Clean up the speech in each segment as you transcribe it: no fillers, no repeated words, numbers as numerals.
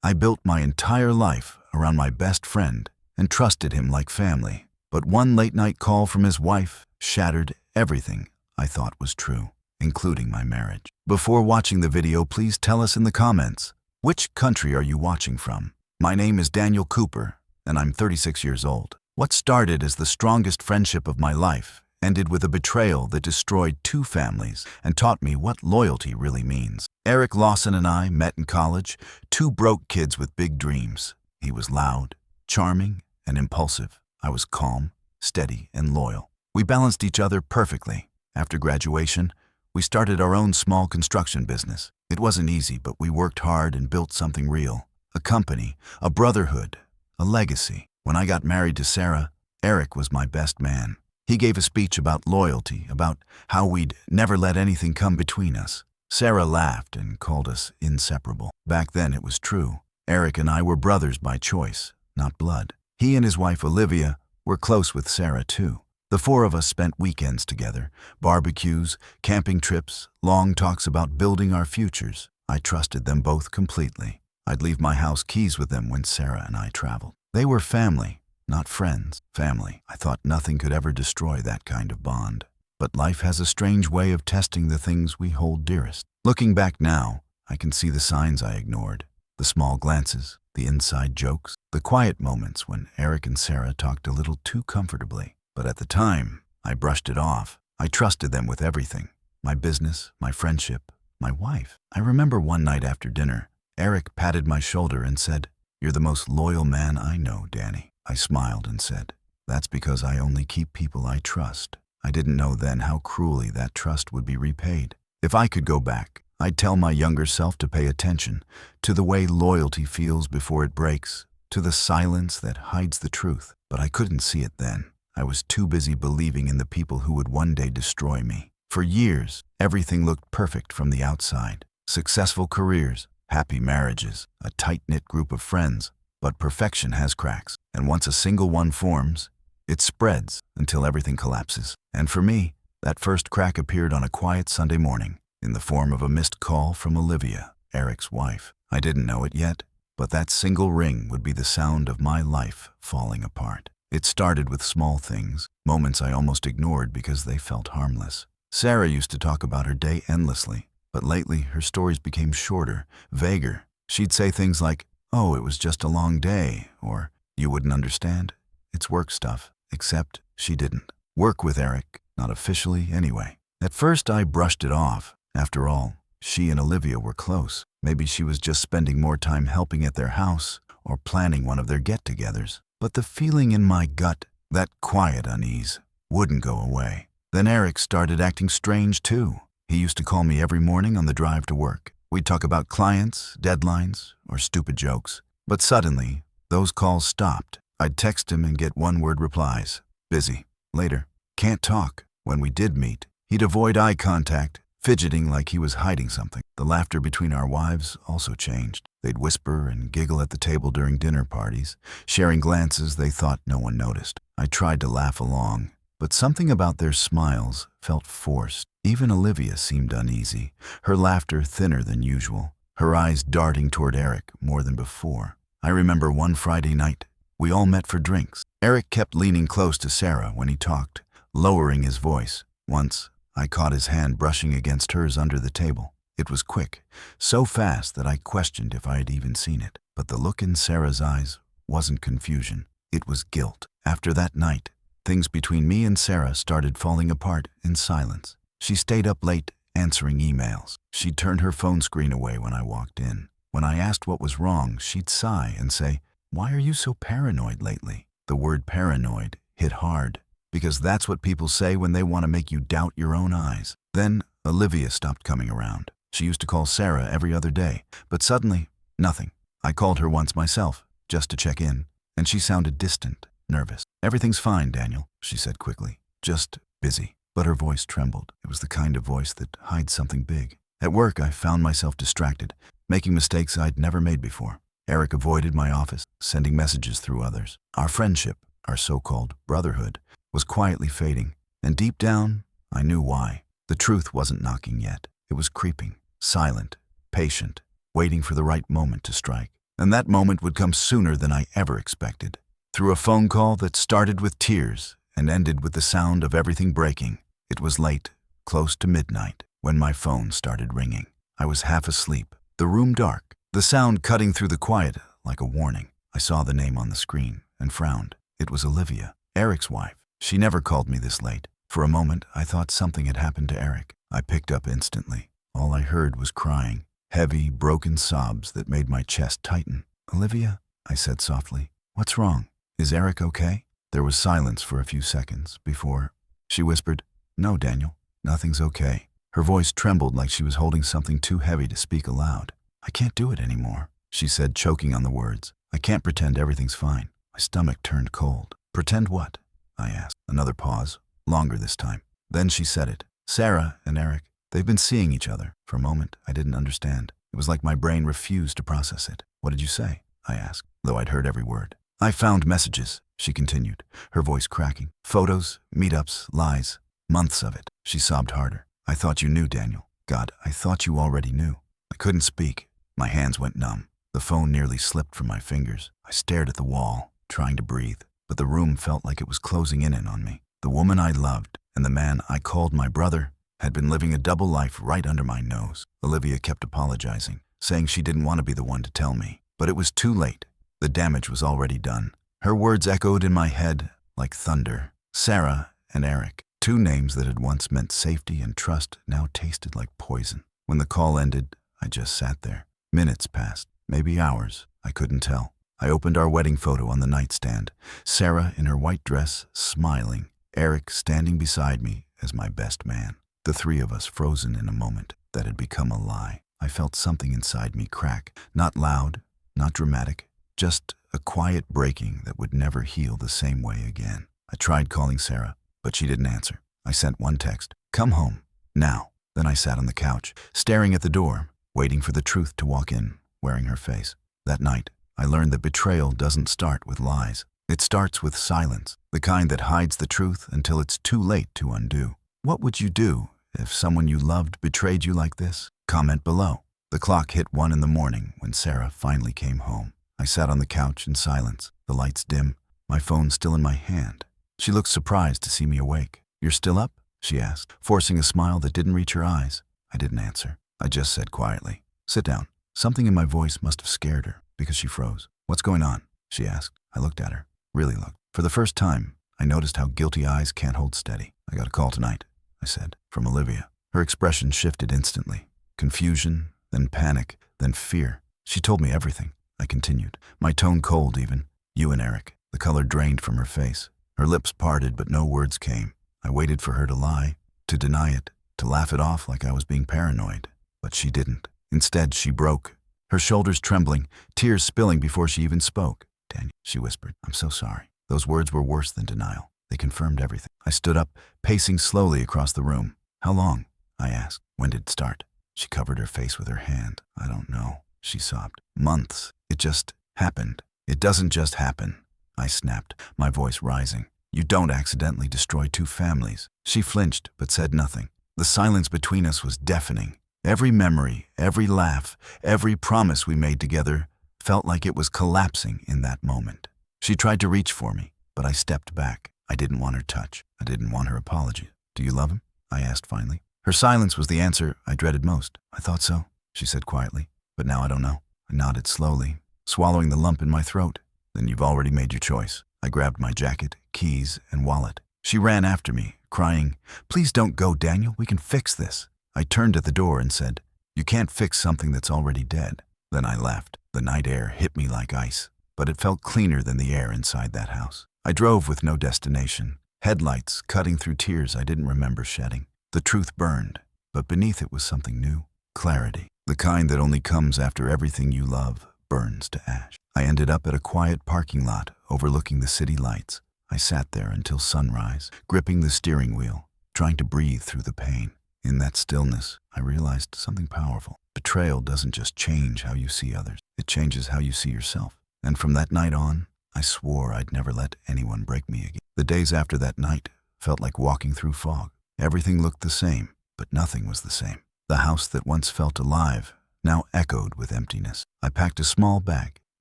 I built my entire life around my best friend and trusted him like family. But one late-night call from his wife shattered everything I thought was true, including my marriage. Before watching the video, please tell us in the comments, which country are you watching from? My name is Daniel Cooper, and I'm 36 years old. What started as the strongest friendship of my life ended with a betrayal that destroyed 2 families and taught me what loyalty really means. Eric Lawson and I met in college, 2 broke kids with big dreams. He was loud, charming, and impulsive. I was calm, steady, and loyal. We balanced each other perfectly. After graduation, we started our own small construction business. It wasn't easy, but we worked hard and built something real. A company, a brotherhood, a legacy. When I got married to Sarah, Eric was my best man. He gave a speech about loyalty, about how we'd never let anything come between us. Sarah laughed and called us inseparable. Back then it was true. Eric and I were brothers by choice, not blood. He and his wife Olivia were close with Sarah too. The 4 of us spent weekends together, barbecues, camping trips, long talks about building our futures. I trusted them both completely. I'd leave my house keys with them when Sarah and I traveled. They were family, not friends. Family. I thought nothing could ever destroy that kind of bond. But life has a strange way of testing the things we hold dearest. Looking back now, I can see the signs I ignored. The small glances, the inside jokes, the quiet moments when Eric and Sarah talked a little too comfortably. But at the time, I brushed it off. I trusted them with everything. My business, my friendship, my wife. I remember one night after dinner, Eric patted my shoulder and said, "You're the most loyal man I know, Danny." I smiled and said, "That's because I only keep people I trust." I didn't know then how cruelly that trust would be repaid. If I could go back, I'd tell my younger self to pay attention to the way loyalty feels before it breaks, to the silence that hides the truth. But I couldn't see it then. I was too busy believing in the people who would one day destroy me. For years, everything looked perfect from the outside. Successful careers, happy marriages, a tight-knit group of friends. But perfection has cracks, and once a single one forms, it spreads until everything collapses. And for me, that first crack appeared on a quiet Sunday morning, in the form of a missed call from Olivia, Eric's wife. I didn't know it yet, but that single ring would be the sound of my life falling apart. It started with small things, moments I almost ignored because they felt harmless. Sarah used to talk about her day endlessly, but lately her stories became shorter, vaguer. She'd say things like, "Oh, it was just a long day," or "You wouldn't understand. It's work stuff." Except she didn't. Work with Eric, not officially anyway. At first I brushed it off. After all, she and Olivia were close. Maybe she was just spending more time helping at their house or planning one of their get-togethers. But the feeling in my gut, that quiet unease, wouldn't go away. Then Eric started acting strange too. He used to call me every morning on the drive to work. We'd talk about clients, deadlines, or stupid jokes. But suddenly, those calls stopped. I'd text him and get one-word replies. Busy. Later. Can't talk. When we did meet, he'd avoid eye contact, fidgeting like he was hiding something. The laughter between our wives also changed. They'd whisper and giggle at the table during dinner parties, sharing glances they thought no one noticed. I tried to laugh along, but something about their smiles felt forced. Even Olivia seemed uneasy, her laughter thinner than usual, her eyes darting toward Eric more than before. I remember one Friday night, we all met for drinks. Eric kept leaning close to Sarah when he talked, lowering his voice. Once, I caught his hand brushing against hers under the table. It was quick, so fast that I questioned if I had even seen it. But the look in Sarah's eyes wasn't confusion. It was guilt. After that night, things between me and Sarah started falling apart in silence. She stayed up late answering emails. She'd turn her phone screen away when I walked in. When I asked what was wrong, she'd sigh and say, "Why are you so paranoid lately?" The word paranoid hit hard, because that's what people say when they want to make you doubt your own eyes. Then Olivia stopped coming around. She used to call Sarah every other day, but suddenly, nothing. I called her once myself, just to check in, and she sounded distant, nervous. "Everything's fine, Daniel," she said quickly. "Just busy." But her voice trembled. It was the kind of voice that hides something big. At work, I found myself distracted, making mistakes I'd never made before. Eric avoided my office, sending messages through others. Our friendship, our so-called brotherhood, was quietly fading, and deep down, I knew why. The truth wasn't knocking yet. It was creeping, silent, patient, waiting for the right moment to strike. And that moment would come sooner than I ever expected. Through a phone call that started with tears and ended with the sound of everything breaking. It was late, close to midnight, when my phone started ringing. I was half asleep, the room dark, the sound cutting through the quiet like a warning. I saw the name on the screen and frowned. It was Olivia, Eric's wife. She never called me this late. For a moment, I thought something had happened to Eric. I picked up instantly. All I heard was crying, heavy, broken sobs that made my chest tighten. "Olivia," I said softly, "what's wrong? Is Eric okay?" There was silence for a few seconds before she whispered, "No, Daniel, nothing's okay." Her voice trembled like she was holding something too heavy to speak aloud. "I can't do it anymore," she said, choking on the words. "I can't pretend everything's fine." My stomach turned cold. "Pretend what?" I asked. Another pause, longer this time. Then she said it. "Sarah and Eric, they've been seeing each other." For a moment, I didn't understand. It was like my brain refused to process it. "What did you say?" I asked, though I'd heard every word. "I found messages," she continued, her voice cracking. "Photos, meetups, lies. Months of it." She sobbed harder. "I thought you knew, Daniel. God, I thought you already knew." I couldn't speak. My hands went numb. The phone nearly slipped from my fingers. I stared at the wall, trying to breathe, but the room felt like it was closing in on me. The woman I loved and the man I called my brother had been living a double life right under my nose. Olivia kept apologizing, saying she didn't want to be the one to tell me. But it was too late. The damage was already done. Her words echoed in my head like thunder. Sarah and Eric, two names that had once meant safety and trust, now tasted like poison. When the call ended, I just sat there. Minutes passed, maybe hours, I couldn't tell. I opened our wedding photo on the nightstand. Sarah in her white dress, smiling. Eric standing beside me as my best man. The three of us frozen in a moment that had become a lie. I felt something inside me crack. Not loud, not dramatic, just a quiet breaking that would never heal the same way again. I tried calling Sarah, but she didn't answer. I sent one text, "Come home, now." Then I sat on the couch, staring at the door, waiting for the truth to walk in, wearing her face. That night, I learned that betrayal doesn't start with lies. It starts with silence, the kind that hides the truth until it's too late to undo. What would you do if someone you loved betrayed you like this? Comment below. The clock hit 1 in the morning when Sarah finally came home. I sat on the couch in silence, the lights dim, my phone still in my hand. She looked surprised to see me awake. "You're still up?" she asked, forcing a smile that didn't reach her eyes. I didn't answer. I just said quietly, "Sit down." Something in my voice must have scared her, because she froze. "What's going on?" she asked. I looked at her, really looked. For the first time, I noticed how guilty eyes can't hold steady. "I got a call tonight," I said, "from Olivia." Her expression shifted instantly. Confusion, then panic, then fear. "She told me everything," I continued, my tone cold even. "You and Eric." The color drained from her face. Her lips parted, but no words came. I waited for her to lie, to deny it, to laugh it off like I was being paranoid. But she didn't. Instead, she broke, her shoulders trembling, tears spilling before she even spoke. "Daniel," she whispered, "I'm so sorry." Those words were worse than denial. They confirmed everything. I stood up, pacing slowly across the room. "How long?" I asked. "When did it start?" She covered her face with her hand. "I don't know," she sobbed. "Months. It just happened." "It doesn't just happen," I snapped, my voice rising. "You don't accidentally destroy two families." She flinched, but said nothing. The silence between us was deafening. Every memory, every laugh, every promise we made together felt like it was collapsing in that moment. She tried to reach for me, but I stepped back. I didn't want her touch. I didn't want her apology. "Do you love him?" I asked finally. Her silence was the answer I dreaded most. "I thought so," she said quietly, "but now I don't know." I nodded slowly, swallowing the lump in my throat. "Then you've already made your choice." I grabbed my jacket, keys, and wallet. She ran after me, crying, "Please don't go, Daniel. We can fix this." I turned at the door and said, "You can't fix something that's already dead." Then I left. The night air hit me like ice, but it felt cleaner than the air inside that house. I drove with no destination, headlights cutting through tears I didn't remember shedding. The truth burned, but beneath it was something new. Clarity, the kind that only comes after everything you love burns to ash. I ended up at a quiet parking lot overlooking the city lights. I sat there until sunrise, gripping the steering wheel, trying to breathe through the pain. In that stillness, I realized something powerful. Betrayal doesn't just change how you see others, it changes how you see yourself. And from that night on, I swore I'd never let anyone break me again. The days after that night felt like walking through fog. Everything looked the same, but nothing was the same. The house that once felt alive now echoed with emptiness. I packed a small bag,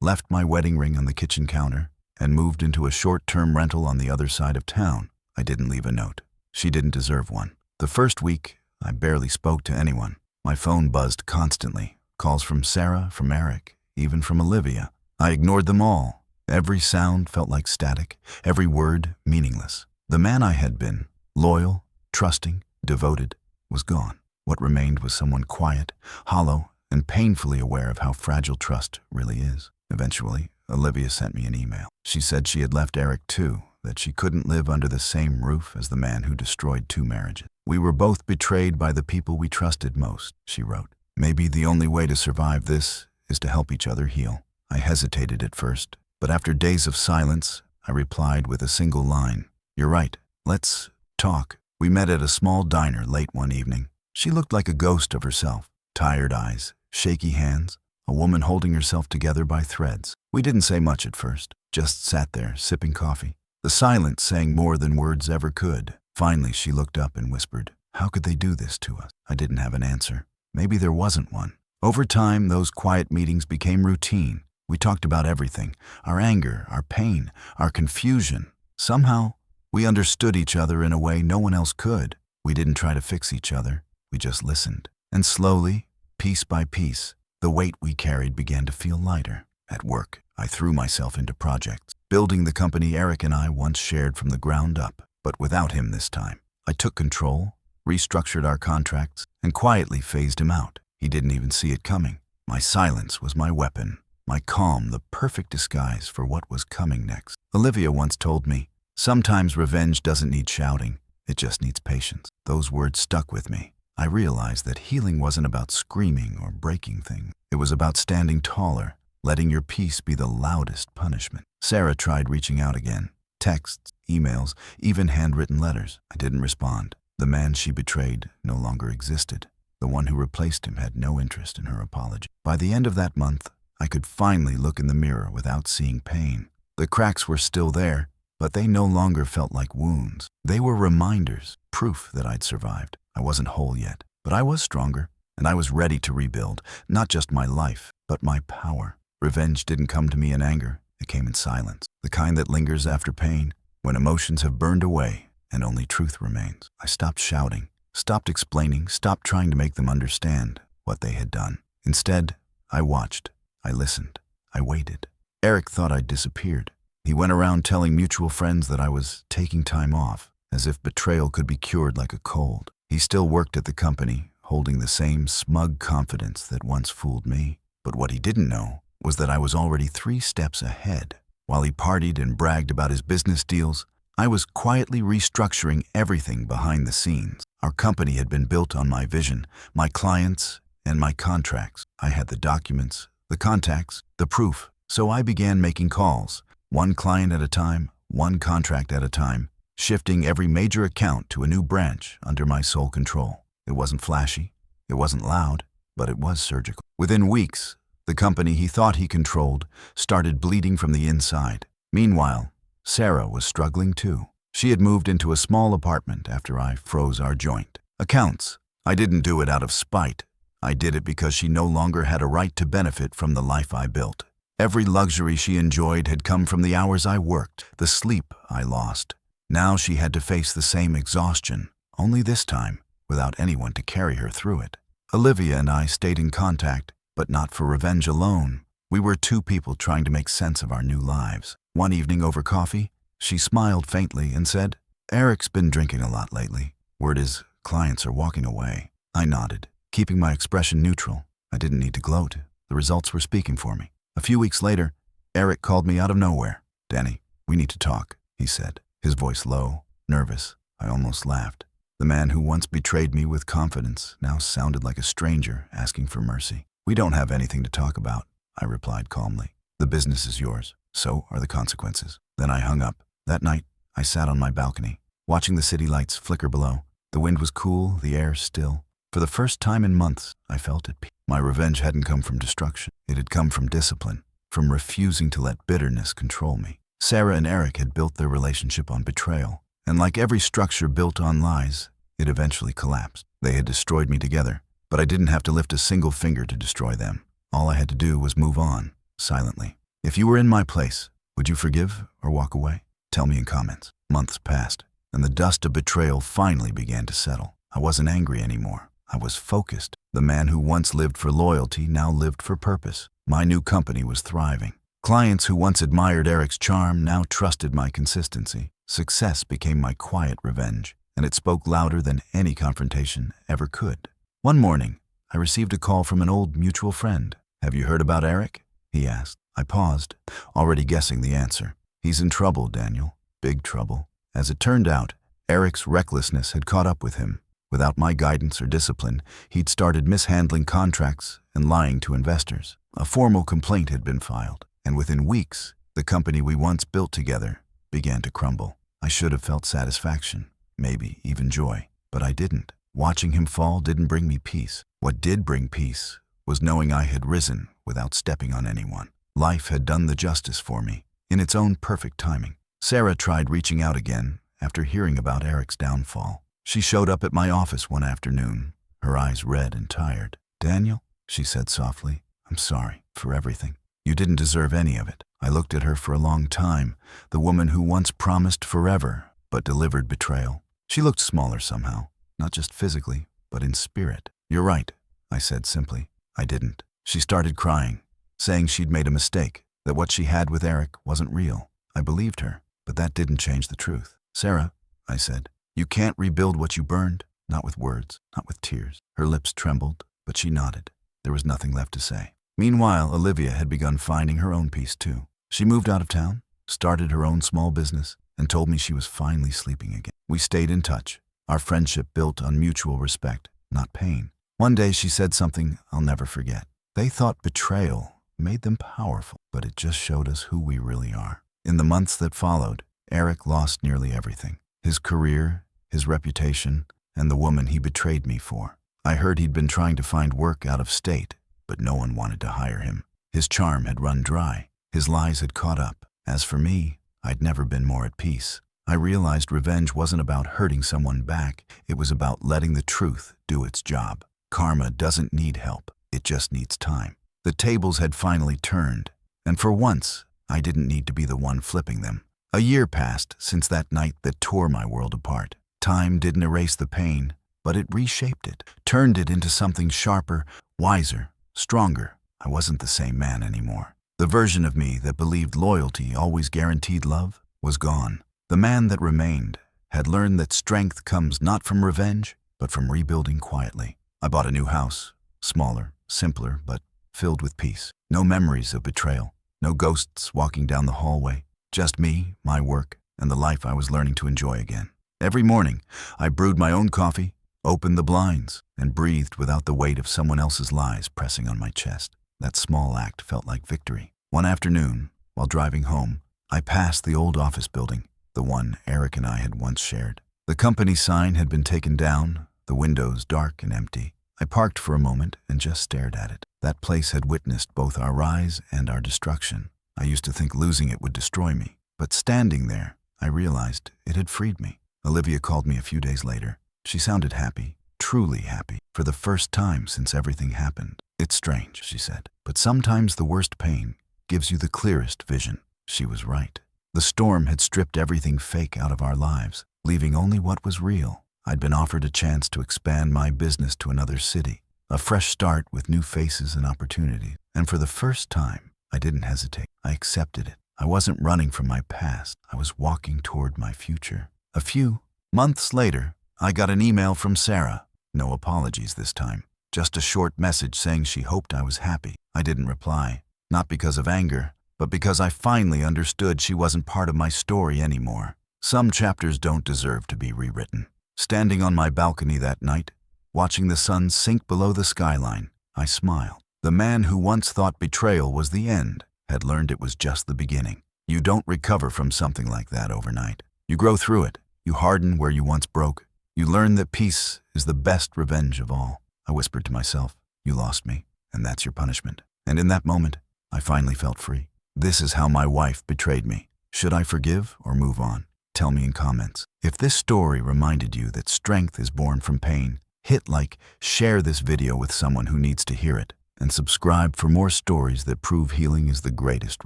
left my wedding ring on the kitchen counter, and moved into a short-term rental on the other side of town. I didn't leave a note. She didn't deserve one. The first week, I barely spoke to anyone. My phone buzzed constantly. Calls from Sarah, from Eric, even from Olivia. I ignored them all. Every sound felt like static, every word meaningless. The man I had been, loyal, trusting, devoted, was gone. What remained was someone quiet, hollow, and painfully aware of how fragile trust really is. Eventually, Olivia sent me an email. She said she had left Eric too, that she couldn't live under the same roof as the man who destroyed 2 marriages. We were both betrayed by the people we trusted most, she wrote. Maybe the only way to survive this is to help each other heal. I hesitated at first, but after days of silence, I replied with a single line. You're right. Let's talk. We met at a small diner late one evening. She looked like a ghost of herself. Tired eyes, shaky hands, a woman holding herself together by threads. We didn't say much at first, just sat there sipping coffee. The silence saying more than words ever could. Finally, she looked up and whispered, "How could they do this to us?" I didn't have an answer. Maybe there wasn't one. Over time, those quiet meetings became routine. We talked about everything, our anger, our pain, our confusion. Somehow, we understood each other in a way no one else could. We didn't try to fix each other. We just listened. And slowly, piece by piece, the weight we carried began to feel lighter. At work, I threw myself into projects, building the company Eric and I once shared from the ground up, but without him this time. I took control, restructured our contracts, and quietly phased him out. He didn't even see it coming. My silence was my weapon, my calm the perfect disguise for what was coming next. Olivia once told me, "Sometimes revenge doesn't need shouting, it just needs patience." Those words stuck with me. I realized that healing wasn't about screaming or breaking things. It was about standing taller, letting your peace be the loudest punishment. Sarah tried reaching out again. Texts, emails, even handwritten letters. I didn't respond. The man she betrayed no longer existed. The one who replaced him had no interest in her apology. By the end of that month, I could finally look in the mirror without seeing pain. The cracks were still there, but they no longer felt like wounds. They were reminders, proof that I'd survived. I wasn't whole yet, but I was stronger, and I was ready to rebuild, not just my life, but my power. Revenge didn't come to me in anger. It came in silence, the kind that lingers after pain, when emotions have burned away and only truth remains. I stopped shouting, stopped explaining, stopped trying to make them understand what they had done. Instead, I watched, I listened, I waited. Eric thought I'd disappeared. He went around telling mutual friends that I was taking time off, as if betrayal could be cured like a cold. He still worked at the company, holding the same smug confidence that once fooled me. But what he didn't know was that I was already 3 steps ahead. While he partied and bragged about his business deals, I was quietly restructuring everything behind the scenes. Our company had been built on my vision, my clients, and my contracts. I had the documents, the contacts, the proof. So I began making calls, one client at a time, one contract at a time, shifting every major account to a new branch under my sole control. It wasn't flashy, it wasn't loud, but it was surgical. Within weeks, the company he thought he controlled started bleeding from the inside. Meanwhile, Sarah was struggling too. She had moved into a small apartment after I froze our joint. Accounts. I didn't do it out of spite. I did it because she no longer had a right to benefit from the life I built. Every luxury she enjoyed had come from the hours I worked, the sleep I lost. Now she had to face the same exhaustion, only this time without anyone to carry her through it. Olivia and I stayed in contact, but not for revenge alone. We were 2 people trying to make sense of our new lives. One evening over coffee, she smiled faintly and said, "Eric's been drinking a lot lately. Word is, clients are walking away." I nodded, keeping my expression neutral. I didn't need to gloat. The results were speaking for me. A few weeks later, Eric called me out of nowhere. "Danny, we need to talk," he said, his voice low, nervous. I almost laughed. The man who once betrayed me with confidence now sounded like a stranger asking for mercy. "We don't have anything to talk about," I replied calmly. "The business is yours. So are the consequences." Then I hung up. That night, I sat on my balcony, watching the city lights flicker below. The wind was cool, the air still. For the first time in months, I felt at peace. My revenge hadn't come from destruction. It had come from discipline, from refusing to let bitterness control me. Sarah and Eric had built their relationship on betrayal, and like every structure built on lies, it eventually collapsed. They had destroyed me together, but I didn't have to lift a single finger to destroy them. All I had to do was move on, silently. If you were in my place, would you forgive or walk away? Tell me in comments. Months passed, and the dust of betrayal finally began to settle. I wasn't angry anymore. I was focused. The man who once lived for loyalty now lived for purpose. My new company was thriving. Clients who once admired Eric's charm now trusted my consistency. Success became my quiet revenge, and it spoke louder than any confrontation ever could. One morning, I received a call from an old mutual friend. "Have you heard about Eric?" he asked. I paused, already guessing the answer. "He's in trouble, Daniel. Big trouble." As it turned out, Eric's recklessness had caught up with him. Without my guidance or discipline, he'd started mishandling contracts and lying to investors. A formal complaint had been filed, and within weeks, the company we once built together began to crumble. I should have felt satisfaction, maybe even joy, but I didn't. Watching him fall didn't bring me peace. What did bring peace was knowing I had risen without stepping on anyone. Life had done the justice for me, in its own perfect timing. Sarah tried reaching out again after hearing about Eric's downfall. She showed up at my office one afternoon, her eyes red and tired. "Daniel," she said softly, "I'm sorry for everything. You didn't deserve any of it." I looked at her for a long time, the woman who once promised forever but delivered betrayal. She looked smaller somehow, not just physically, but in spirit. "You're right," I said simply. "I didn't." She started crying, saying she'd made a mistake, that what she had with Eric wasn't real. I believed her, but that didn't change the truth. "Sarah," I said, "you can't rebuild what you burned, not with words, not with tears." Her lips trembled, but she nodded. There was nothing left to say. Meanwhile, Olivia had begun finding her own peace too. She moved out of town, started her own small business, and told me she was finally sleeping again. We stayed in touch, our friendship built on mutual respect, not pain. One day she said something I'll never forget. They thought betrayal made them powerful, but it just showed us who we really are. In the months that followed, Eric lost nearly everything. His career, his reputation, and the woman he betrayed me for. I heard he'd been trying to find work out of state, but no one wanted to hire him. His charm had run dry. His lies had caught up. As for me, I'd never been more at peace. I realized revenge wasn't about hurting someone back. It was about letting the truth do its job. Karma doesn't need help. It just needs time. The tables had finally turned, and for once, I didn't need to be the one flipping them. A year passed since that night that tore my world apart. Time didn't erase the pain, but it reshaped it, turned it into something sharper, wiser, stronger. I wasn't the same man anymore. The version of me that believed loyalty always guaranteed love was gone. The man that remained had learned that strength comes not from revenge, but from rebuilding quietly. I bought a new house, smaller, simpler, but filled with peace. No memories of betrayal, no ghosts walking down the hallway. Just me, my work, and the life I was learning to enjoy again. Every morning, I brewed my own coffee, opened the blinds, and breathed without the weight of someone else's lies pressing on my chest. That small act felt like victory. One afternoon, while driving home, I passed the old office building, the one Eric and I had once shared. The company sign had been taken down, the windows dark and empty. I parked for a moment and just stared at it. That place had witnessed both our rise and our destruction. I used to think losing it would destroy me, but standing there, I realized it had freed me. Olivia called me a few days later. She sounded happy, truly happy, for the first time since everything happened. "It's strange," she said, "but sometimes the worst pain gives you the clearest vision." She was right. The storm had stripped everything fake out of our lives, leaving only what was real. I'd been offered a chance to expand my business to another city, a fresh start with new faces and opportunities. And for the first time, I didn't hesitate. I accepted it. I wasn't running from my past. I was walking toward my future. A few months later, I got an email from Sarah. No apologies this time. Just a short message saying she hoped I was happy. I didn't reply, not because of anger, but because I finally understood she wasn't part of my story anymore. Some chapters don't deserve to be rewritten. Standing on my balcony that night, watching the sun sink below the skyline, I smiled. The man who once thought betrayal was the end had learned it was just the beginning. You don't recover from something like that overnight. You grow through it. You harden where you once broke. You learn that peace is the best revenge of all. I whispered to myself, "You lost me, and that's your punishment." And in that moment, I finally felt free. This is how my wife betrayed me. Should I forgive or move on? Tell me in comments. If this story reminded you that strength is born from pain, hit like, share this video with someone who needs to hear it. and subscribe for more stories that prove healing is the greatest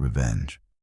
revenge.